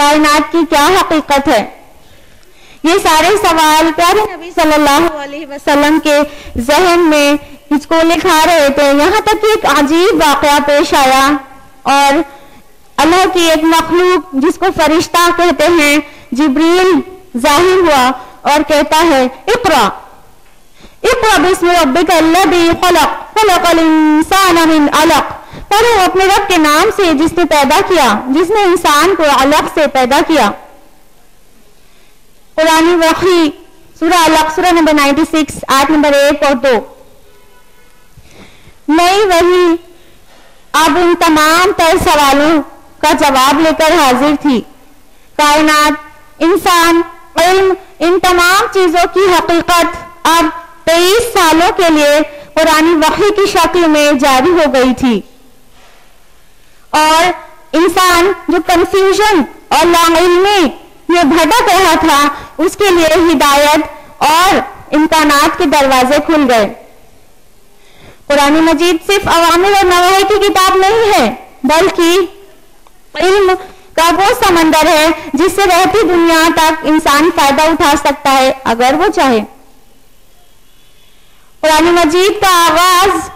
कायनात की क्या हकीकत है? ये सारे सवाल प्यारे नबी सल्लल्लाहु अलैहि वसल्लम के जहन में हिचकोले खा रहे थे। यहाँ तक कि एक अजीब वाकया पेश आया और अल्लाह की एक मखलूक जिसको फरिश्ता कहते हैं, जिब्रील जाहिर हुआ और कहता है, इक़रा इक़रा बिस्मि रब्बिकल्लज़ी ख़लक़ ख़लक़ल इंसान मिन अलक़, पढ़ो अपने रब के नाम से जिसने पैदा किया, जिसने इंसान को अलग से पैदा किया। कुरानी वही सूरह अलक़ सूरह नंबर 96 आयत नंबर 1 और 2। नई वही अब उन तमाम तर सवालों का जवाब लेकर हाजिर थी। कायनात, इंसान, इल्म, इन तमाम चीजों की हकीकत अब 23 सालों के लिए कुरानी वही की शक्ल में जारी हो गई थी और इंसान जो कंफ्यूजन और लाइल्मी में भटक रहा था उसके लिए हिदायत और इम्कानात के दरवाजे खुल गए। कुरान मजीद सिर्फ अवामिर और नवाही की किताब नहीं है, बल्कि इल्म का वो समंदर है जिससे रहती दुनिया तक इंसान फायदा उठा सकता है अगर वो चाहे। कुरान मजीद का आगाज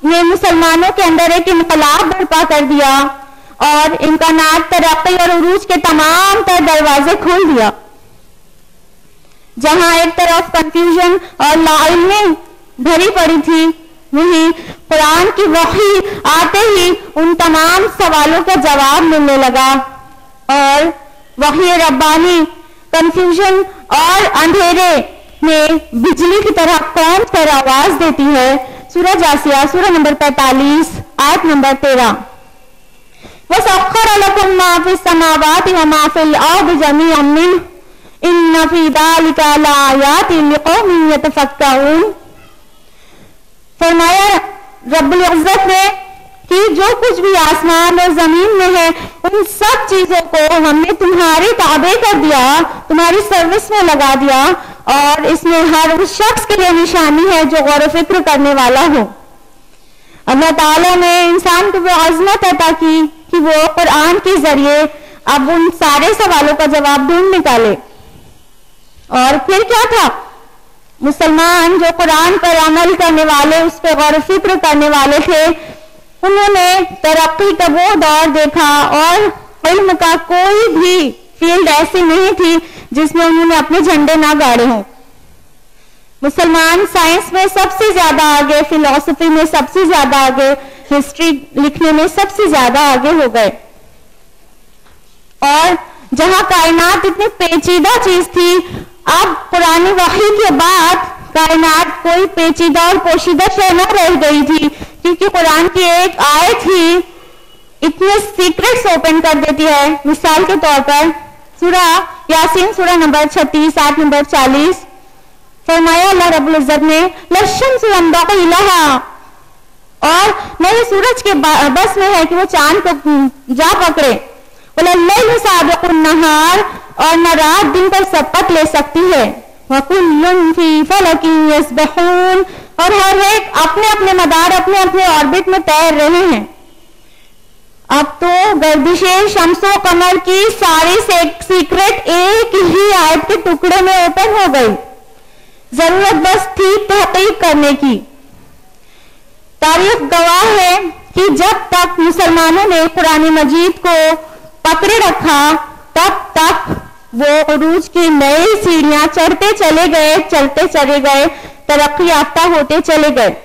ने मुसलमानों के अंदर एक इनकलाब बर्पा कर दिया और इम्कानात, तरक्की और उरूज के तमाम तर दरवाजे खोल दिया। जहां एक तरफ कंफ्यूजन और लाइल्मी भरी पड़ी थी, वहीं कुरान की वही आते ही उन तमाम सवालों का जवाब मिलने लगा और वही रब्बानी कंफ्यूजन और अंधेरे में बिजली की तरह कौन पर आवाज देती है। सूरह जासिया सूरह नंबर 45 आयत नंबर 13। वसख्खर लकुम मा फिस समावाति व मा फिल अर्दि जमीअन मिन्हु इन्न फी ज़ालिका लआयातिन लिक़ौमिन यतफ़क्करून। फरमाया रब्बुल इज़्ज़त ने कि जो कुछ भी आसमान और जमीन में है उन सब चीजों को हमने तुम्हारे ताबे कर दिया, तुम्हारी सर्विस में लगा दिया और इसमें हर उस शख्स के लिए निशानी है जो गौर व फिक्र करने वाला हो। अल्लाह ताला ने इंसान को वो अज़मत अता की कि वो कुरान के जरिए अब उन सारे सवालों का जवाब ढूंढ निकाले। और फिर क्या था, मुसलमान जो कुरान पर अमल करने वाले, उस पर गौर व फिक्र करने वाले थे, उन्होंने तरक्की का वो दौर देखा और इल्म का कोई भी फील्ड ऐसी नहीं थी जिसमें उन्होंने अपने झंडे ना गाड़े हों। मुसलमान साइंस में सबसे ज्यादा आगे, फिलॉसफी में सबसे ज्यादा आगे, हिस्ट्री लिखने में सबसे ज्यादा आगे हो गए। और जहां कायनात इतनी पेचीदा चीज थी, अब पुरानी वही के बाद कायनात कोई पेचीदा और पोशीदा शय न रह गई थी, क्योंकि कुरान की एक आयत ही इतने सीक्रेट्स ओपन कर देती है। मिसाल के तौर पर सूरह यासीन सूरह नंबर 36 आयत नंबर 40 फरमाया अल्लाह रब्बुल इज़्ज़त ने लशम्सु यंबग़ी लहा, और मेरे सूरज के बस में है कि वो चांद को जा पकड़े, वल्लैलु साबिक़ुन नहार, और न रात दिन पर सबकत ले सकती है, वकुल्लुन फी फलकिन यस्बहून, और हर एक अपने अपने मदार, अपने अपने ऑर्बिट में तैर रहे हैं। अब तो गर्दिशे शम्सो कमर की सारी सीक्रेट एक ही आयत के टुकड़े में ओपन हो गई। जरूरत बस थी तहकीक करने की। तारीख गवाह है कि जब तक मुसलमानों ने कुरान मजीद को पकड़े रखा, तब तक वो उरूज की नई सीढ़ियां चढ़ते चले गए, तरक्की याफ्ता होते चले गए।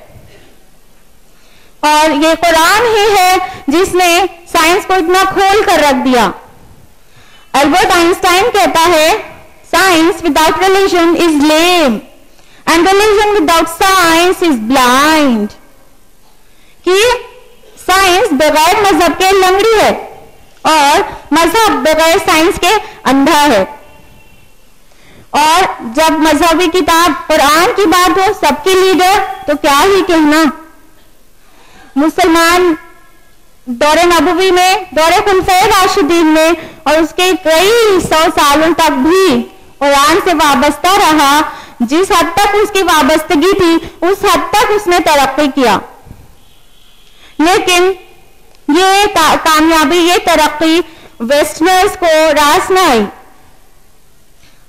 और ये कुरान ही है जिसने साइंस को इतना खोल कर रख दिया। अल्बर्ट आइंस्टाइन कहता है, science without religion is lame and religion without science is blind, कि साइंस बगैर मजहब के लंगड़ी है और मजहब बगैर साइंस के अंधा है। और जब मजहबी किताब कुरान की बात हो, सबकी लीडर, तो क्या ही कहना। मुसलमान दौरे नबवी में, दौरे खुलफाए राशिदीन में और उसके कई 100 सालों तक भी कुरान से वाबस्ता रहा। जिस हद तक उसकी वाबस्तगी थी, उस हद तक उसने तरक्की किया। लेकिन ये कामयाबी, ये तरक्की वेस्टर्नर्स को रास न आई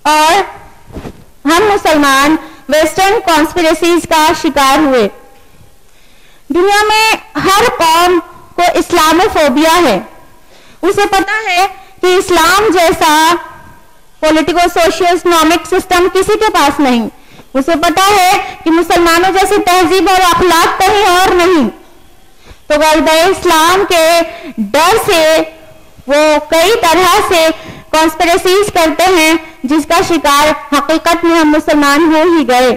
और हम मुसलमान वेस्टर्न कॉन्स्पिरेसीज का शिकार हुए। दुनिया में हर कौम को इस्लामोफोबिया है। उसे पता है कि इस्लाम जैसा पॉलिटिको सोशियो इकोनॉमिक सिस्टम किसी के पास नहीं। उसे पता है कि मुसलमानों जैसी तहजीब और अखलाक कहीं और नहीं। तो गर्दे इस्लाम के डर से वो कई तरह से कॉन्स्पिरेसीज करते हैं जिसका शिकार हकीकत में हम मुसलमान हो ही गए।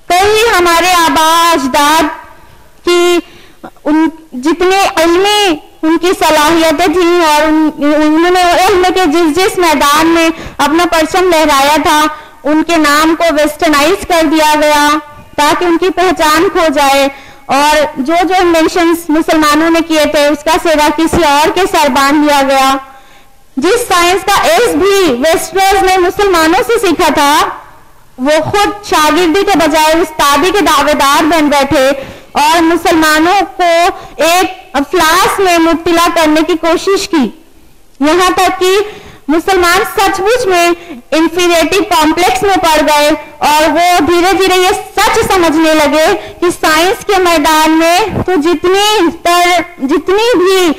कई हमारे आबा अजदाद की जितने इल्मी उनकी सलाहियतें थी और उन्होंने इल्म के जिस मैदान में अपना परचम लहराया था उनके नाम को वेस्टर्नाइज कर दिया गया ताकि उनकी पहचान खो जाए और जो जो इन्वेंशंस मुसलमानों ने किए थे उसका सेवा किसी और के सर बांध दिया गया। जिस साइंस का एस भी वेस्टर्नर्स ने मुसलमानों से सीखा था वो खुद शागिर्दी के बजाय उस्तादी के दावेदार बन बैठे और मुसलमानों को एक अफलास में मुब्तला करने की कोशिश की। यहाँ तक कि मुसलमान सचमुच में इंफीरियरिटी कॉम्प्लेक्स में पड़ गए और वो धीरे धीरे ये सच समझने लगे कि साइंस के मैदान में तो जितनी भी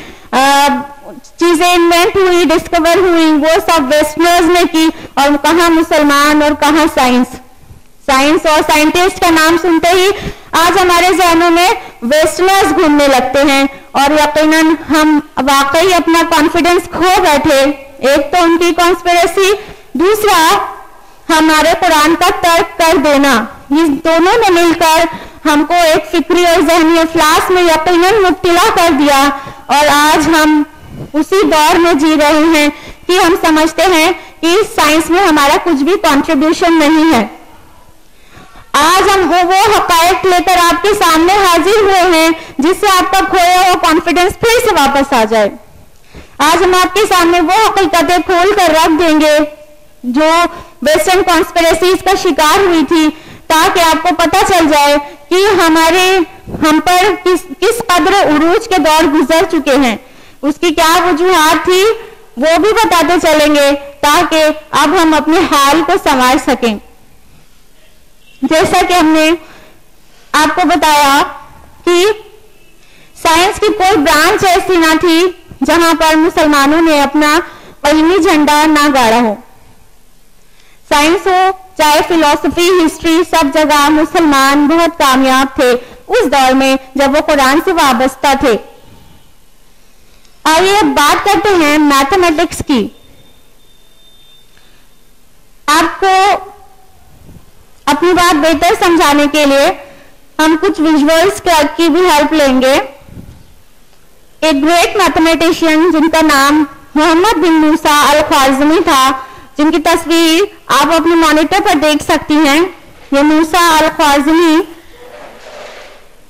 चीजें इन्वेंट हुई, डिस्कवर हुई, वो सब वेस्टर्नर्स ने की और कहाँ मुसलमान और कहाँ साइंस और साइंटिस्ट का नाम सुनते ही आज हमारे जहनों में वेस्टर्नर्स घूमने लगते हैं और यकीनन हम वाकई अपना कॉन्फिडेंस खो बैठे। एक तो उनकी कॉन्स्पिरेसी, दूसरा हमारे कुरान का तर्क कर देना। ये दोनों ने मिलकर हमको एक फिक्री और जहनी अफलास में यकीनन मुब्तला कर दिया और आज हम उसी दौर में जी रहे हैं कि हम समझते हैं कि साइंस में हमारा कुछ भी कंट्रीब्यूशन नहीं है। आज हम वो हकायक लेकर आपके सामने हाजिर हुए हैं जिससे आपका खोया हुआ कॉन्फिडेंस फिर से वापस आ जाए। आज हम आपके सामने वो हकीकतें खोल कर रख देंगे जो वेस्टर्न कॉन्स्पिरेसीज का शिकार हुई थी ताकि आपको पता चल जाए कि हम पर किस कदर उरूज के दौर गुजर चुके हैं। उसकी क्या वजूहात थी वो भी बताते चलेंगे ताकि अब हम अपने हाल को संवार सकें। जैसा कि हमने आपको बताया कि साइंस की कोई ब्रांच ऐसी ना थी जहां पर मुसलमानों ने अपना इल्मी झंडा ना गाड़ा हो। साइंस हो चाहे फिलॉसफी, हिस्ट्री, सब जगह मुसलमान बहुत कामयाब थे उस दौर में जब वो कुरान से वाबस्ता थे। आइए अब बात करते हैं मैथमेटिक्स की। आपको अपनी बात बेहतर समझाने के लिए हम कुछ विजुअल्स की भी हेल्प लेंगे। एक ग्रेट मैथमेटिशियन जिनका नाम मोहम्मद बिन मूसा अल ख्वारिज़मी था, जिनकी तस्वीर आप अपने मॉनिटर पर देख सकती हैं। ये मूसा अल ख्वारिज़मी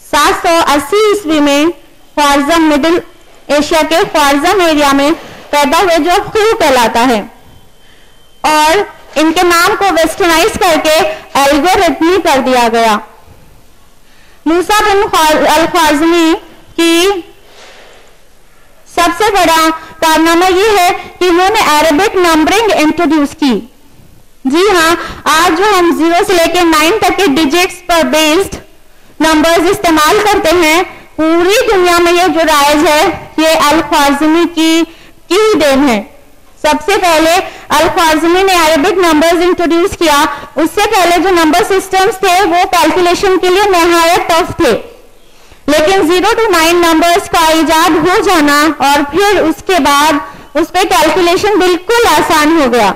780 ईस्वी में ख्वारिज़म मिडिल एशिया के ख्वारिज़म एरिया में पैदा हुए जो ख्यू कहलाता है और इनके नाम को वेस्टर्नाइज करके एल्गोरिथमी कर दिया गया। मूसा बिन अल ख्वारिज़मी की सबसे बड़ा कारनामा यह है कि उन्होंने अरबिक नंबरिंग इंट्रोड्यूस की। जी हाँ, आज जो हम 0 से लेकर 9 तक के डिजिट्स पर बेस्ड नंबर्स इस्तेमाल करते हैं, पूरी दुनिया में ये जो राइज है ये अल ख्वारिज़मी की ही देन है। सबसे पहले अल ख्वारिज़मी ने अरबिक नंबर्स इंट्रोड्यूस किया। उससे पहले जो नंबर सिस्टम्स थे वो कैलकुलेशन के लिए नहायत टफ थे, लेकिन 0 to 9 नंबर्स का इजाद हो जाना और फिर उसके बाद उस पर कैलकुलेशन बिल्कुल आसान हो गया।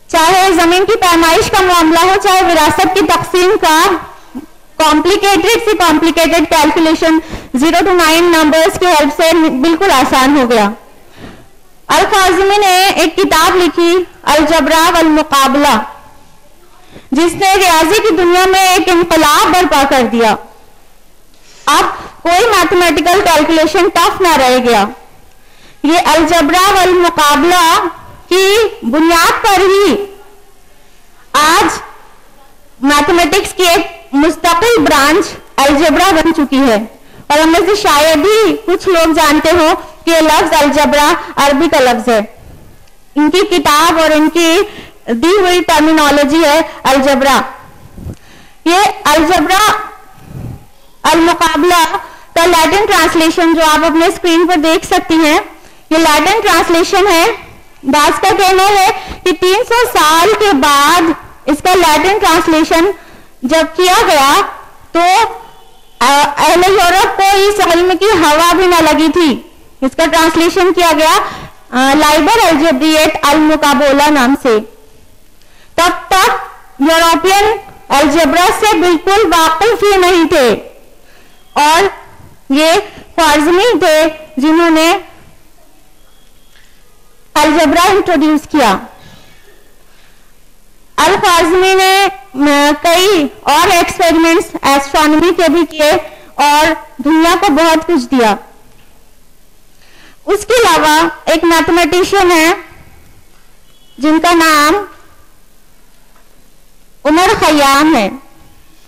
चाहे जमीन की पैमाइश का मामला हो, चाहे विरासत की तकसीम का कॉम्प्लिकेटेड से कॉम्प्लिकेटेड कैलकुलेशन 0 to 9 नंबर्स की हेल्प से बिल्कुल आसान हो गया। अल ख्वारिज़मी ने एक किताब लिखी अलजबरा वल मुकाबला, जिसने रियाजी की दुनिया में एक इनकलाब बर्पा कर दिया। अब कोई मैथमेटिकल कैलकुलेशन टफ ना रह गया। ये अलजबरा वल मुकाबला की बुनियाद पर ही आज मैथमेटिक्स की एक मुस्तकिल ब्रांच अलजबरा बन चुकी है और हमें से शायद ही कुछ लोग जानते हो ये लफ्ज अलजबरा अरबी का लफ्ज है। इनकी किताब और इनकी दी हुई टर्मिनोलॉजी है अलजबरा। ये अलजबरा अलमुकाबला का लैटिन ट्रांसलेशन जो आप अपने स्क्रीन पर देख सकती हैं, ये लैटिन ट्रांसलेशन है। दास का कहना है कि 300 साल के बाद इसका लैटिन ट्रांसलेशन जब किया गया तो अहले यूरोप को इस इल्म की हवा भी न लगी थी। इसका ट्रांसलेशन किया गया लाइबर अलजब्रियत अलमुकाबला नाम से। तब तक यूरोपियन अलजबरा से बिल्कुल वाकिफ ही नहीं थे और ये ख्वारिज़मी थे जिन्होंने अलजबरा इंट्रोड्यूस किया। अल ख्वारिज़मी ने कई और एक्सपेरिमेंट्स एस्ट्रोनॉमी के भी किए और दुनिया को बहुत कुछ दिया। उसके अलावा एक मैथमेटिशियन है जिनका नाम उमर खयाम है।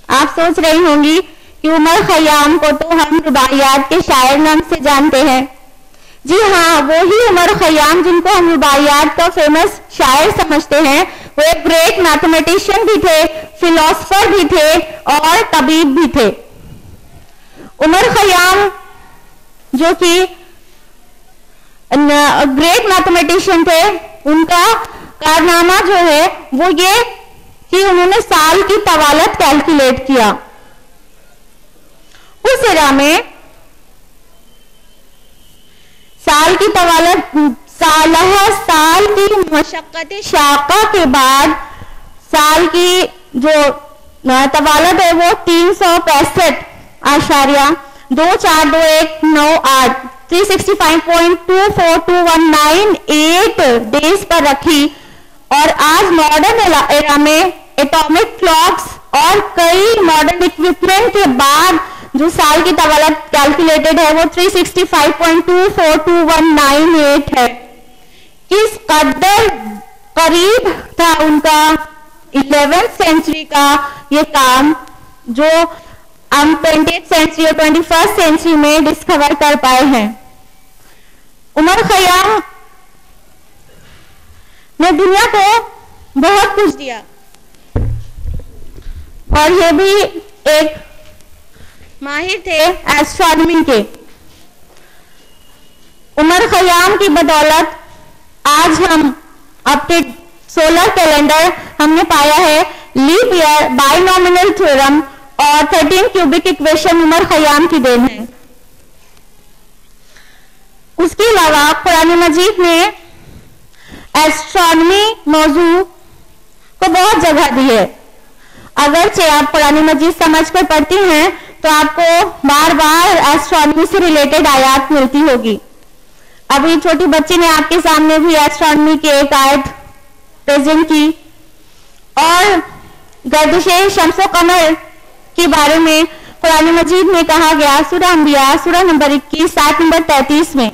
आप सोच रही होंगी कि उमर खयाम को तो हम रुबाइयात के शायर नाम से जानते हैं। जी हाँ, वो ही उमर खयाम जिनको हम रुबाइयात का फेमस शायर समझते हैं, वो एक ग्रेट मैथमेटिशियन भी थे, फिलोसफर भी थे और तबीब भी थे। उमर खयाम जो कि ग्रेट मैथमेटिशियन थे, उनका कारनामा जो है वो ये कि उन्होंने साल की तवालत कैलकुलेट किया। उस एरा में साल की तवालत साल की मशक्कत शाका के बाद साल की जो तवालत है वो 365.242198 365.242198 डेज पर रखी। और आज मॉडर्न एरा में एटॉमिक क्लॉक्स और कई मॉडर्न इक्विपमेंट के बाद जो साल की तवालत कैलकुलेटेड है वो 365.242198 है। किस कदर करीब था उनका 11th सेंचुरी का ये काम जो हम 20th सेंचुरी और 21st सेंचुरी में डिस्कवर कर पाए हैं। उमर खयाम ने दुनिया को बहुत कुछ दिया और ये भी एक माहिर थे एस्ट्रोनॉमी के। उमर खयाम की बदौलत आज हम अपने सोलर कैलेंडर हमने पाया है। लीप ईयर, बाइनोमिनल थ्योरम और 13 क्यूबिक इक्वेशन उमर खयाम की देन है। उसके अलावा कुरान मजीद ने एस्ट्रोनॉमी मौजू को बहुत जगह दी है। अगरचे आप कुरान मजीद समझकर पढ़ती हैं तो आपको बार बार एस्ट्रोनॉमी से रिलेटेड आयत मिलती होगी। अभी छोटी बच्ची ने आपके सामने भी एस्ट्रोनॉमी की एक आयत प्रेजेंट की और गर्दिशे शम्सो कमर के बारे में कुरान मजीद में कहा गया सूरह अंबिया सूरह नंबर 21 आयत नंबर 33 में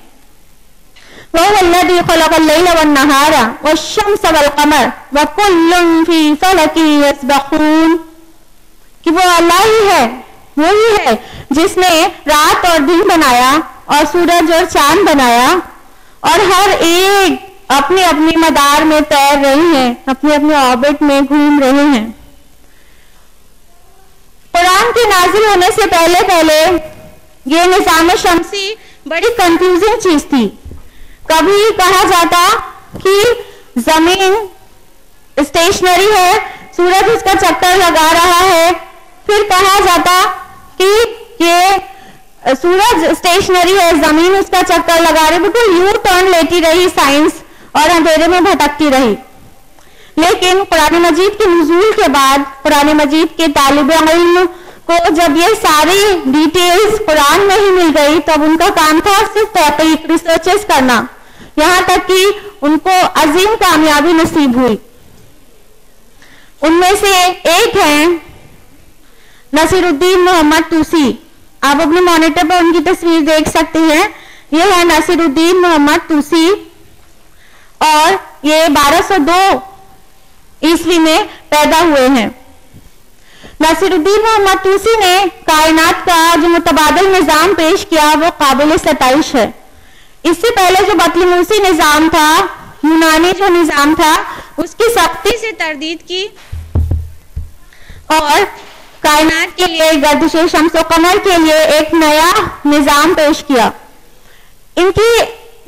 वल्लज़ी खलक़ल लैला वन्नहारा वश्शम्स वल्क़मर वकुल्लुन फी फ़लकिन यस्बहून कि वो अल्लाह ही है, वही है जिसने रात और दिन बनाया और सूरज और चांद बनाया और हर एक अपने अपने मदार में तैर रहे हैं, अपने अपने ऑर्बिट में घूम रहे हैं। कुरान के नाजिल होने से पहले पहले ये निज़ाम शम्सी बड़ी कंफ्यूजिंग चीज थी। कभी कहा जाता कि जमीन स्टेशनरी है, सूरज उसका चक्कर लगा रहा है, फिर कहा जाता कि ये सूरज स्टेशनरी है, जमीन उसका चक्कर लगा रही। बिल्कुल यू टर्न लेती रही साइंस और अंधेरे में भटकती रही। लेकिन कुरान मजीद के नुज़ूल के बाद कुरान मजीद के तालिब इल्म को जब ये सारी डिटेल्स कुरान में ही मिल गई तब उनका काम था सिर्फ तहकीक रिसर्चेस करना, यहां तक कि उनको अजीम कामयाबी नसीब हुई। उनमें से एक है नसीरुद्दीन मोहम्मद तूसी। आप अपने मॉनिटर पर उनकी तस्वीर देख सकते हैं। ये है नसीरुद्दीन मोहम्मद तूसी और ये 1202 ईस्वी में पैदा हुए हैं। नसीरुद्दीन मोहम्मद तूसी ने कायनात का जो मुतबादिल निजाम पेश किया वो काबिल सताइश है। इससे पहले जो बतलमूसी निजाम था, यूनानी जो निजाम था, उसकी सख्ती से तरदीद की और कायनात के लिए, गर्दिश शम्स व कमर के लिए एक नया निजाम पेश किया। इनकी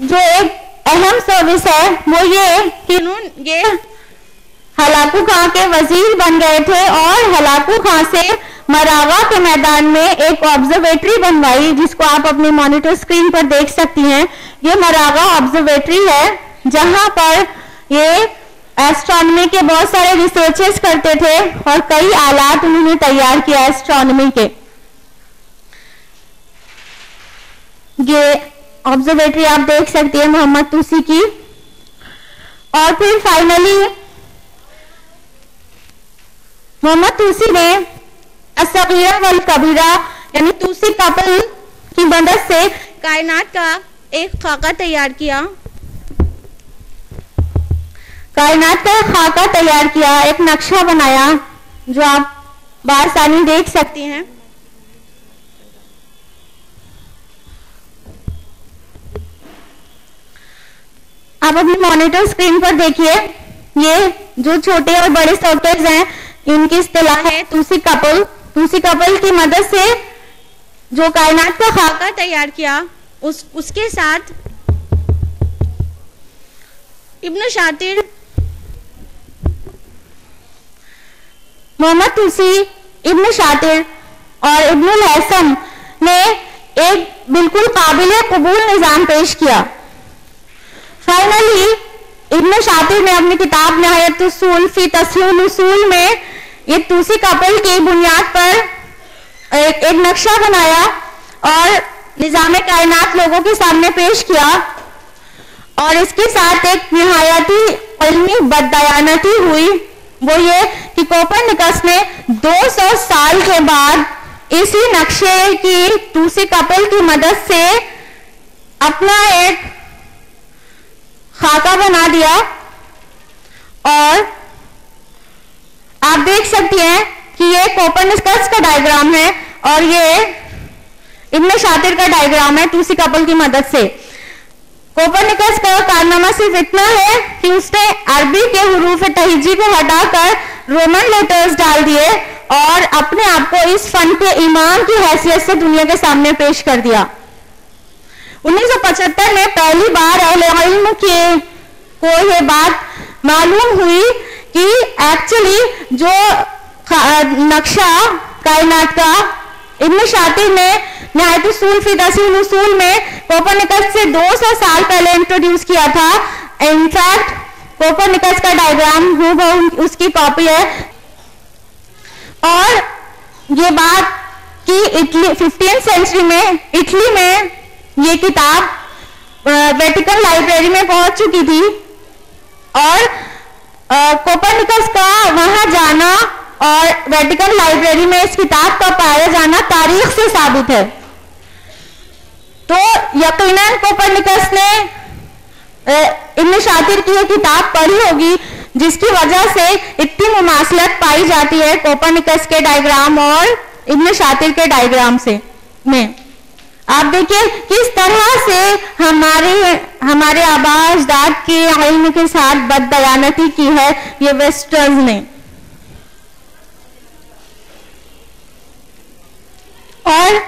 जो एक अहम सर्विस है वो ये कि ये हलाकू खां के वजीर बन गए थे और हलाकू खां से मरागा के मैदान में एक ऑब्जर्वेटरी बनवाई, जिसको आप अपनी मॉनिटर स्क्रीन पर देख सकती हैं। ये मरागा ऑब्जर्वेटरी है जहां पर ये एस्ट्रोनॉमी के बहुत सारे रिसर्चेस करते थे और कई आलात उन्होंने तैयार किया एस्ट्रोनॉमी के। ये ऑब्जर्वेटरी आप देख सकती है मोहम्मद तूसी की। और फिर फाइनली मोहम्मद तूसी ने अस्सगीरा वल कबीरा यानी तूसी कपल की मदद से कायनात का एक खाका तैयार किया, कायनात का खाका तैयार किया, एक नक्शा बनाया जो आप बासानी देख सकती हैं। आप अपनी मॉनिटर स्क्रीन पर देखिए, ये जो छोटे और बड़े सर्कल्स हैं इनकी इस्तिलाह है तूसी कपल। तूसी कपल की मदद से जो कायनात का खाका तैयार किया उसके साथ इब्न शातिर, मोहम्मद तूसी, इब्न शातिर और इब्नुल हैसम ने एक बिल्कुल काबिल कबूल निजाम पेश किया। फाइनली इब्न शातिर ने अपनी किताब निहायत उसूल फी तस्हील उसूल में ये तूसी कपल की बुनियाद पर एक नक्शा बनाया और निजाम कायनात लोगों के सामने पेश किया। और इसके साथ एक निहायती इल्मी बददयानती हुई, वो ये कि कोपरनिकस ने 200 साल के बाद इसी नक्शे की तूसी कपल की मदद से अपना एक खाका बना दिया। और आप देख सकती हैं कि ये कोपरनिकस का डायग्राम है और ये इब्न शातिर का डायग्राम है तूसी कपल की मदद से। कोपरनिकस का कारनामा सिर्फ इतना है कि उसने अरबी के हुरूफ तहजी को हटाकर रोमन लेटर्स डाल दिए और अपने आप को इस फन के इमाम की हैसियत से दुनिया के सामने पेश कर दिया। 1975 में पहली बार अहले इल्म को ये बात मालूम हुई कि एक्चुअली जो नक्शा कायनात का इब्न शातिर ने निहायत उसूल फी तस्हील उसूल में कोपरनिकस से 200 साल पहले इंट्रोड्यूस किया था। इनफैक्ट कोपरनिकस का डायग्राम हूबहू उसकी कॉपी है। और ये बात कि इटली 15th सेंचुरी में इटली में ये किताब वेटिकन लाइब्रेरी में पहुंच चुकी थी और कोपरनिकस का वहां जाना और वेटिकन लाइब्रेरी में इस किताब का पाया जाना तारीख से साबित है। तो यकीनन कोपरनिकस ने इब्न शातिर की यह किताब पढ़ी होगी, जिसकी वजह से इतनी मुमासलत पाई जाती है कोपरनिकस के डायग्राम और इब्न शातिर के डायग्राम से में। आप देखिए किस तरह से हमारे आबा अजदाद के इल्म के साथ बददयानती की है ये वेस्टर्न ने। और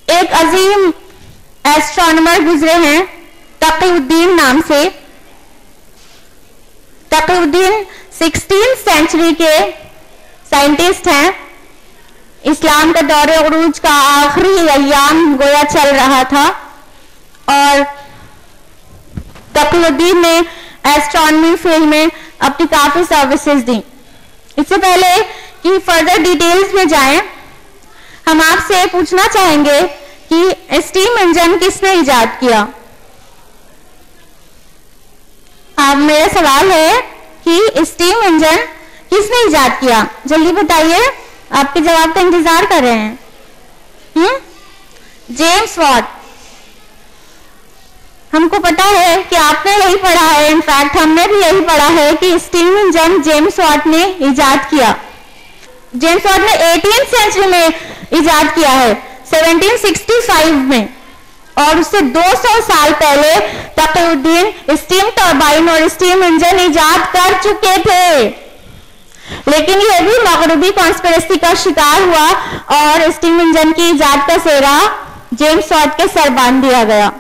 एक अजीम एस्ट्रोनॉमर गुजरे हैं तकीउद्दीन नाम से। तकीउद्दीन 16th सेंचुरी के साइंटिस्ट हैं। इस्लाम का दौरे उरूज का आखिरी अय्याम गोया चल रहा था और तकीउद्दीन ने एस्ट्रोनॉमी फील्ड में अपनी काफी सर्विसेज दी। इससे पहले कि फर्दर डिटेल्स में जाएं, हम आपसे पूछना चाहेंगे कि स्टीम इंजन किसने इजाद किया। अब मेरा सवाल है कि स्टीम इंजन किसने इजाद किया, जल्दी बताइए, आपके जवाब का इंतजार कर रहे हैं। James Watt. हमको पता है कि आपने यही पढ़ा है, इनफैक्ट हमने भी यही पढ़ा है कि स्टीम इंजन जेम्स वाट ने इजाद किया। जेम्स वाट ने 18th सेंचुरी में इजाद किया है। 1765 में, और उससे 200 साल पहले तकीउद्दीन स्टीम टरबाइन और स्टीम इंजन इजाद कर चुके थे। लेकिन यह भी मगरबी कॉन्स्पिरेसी का शिकार हुआ और स्टीम इंजन की इजाद का सेहरा जेम्स वाट के सर बांध दिया गया।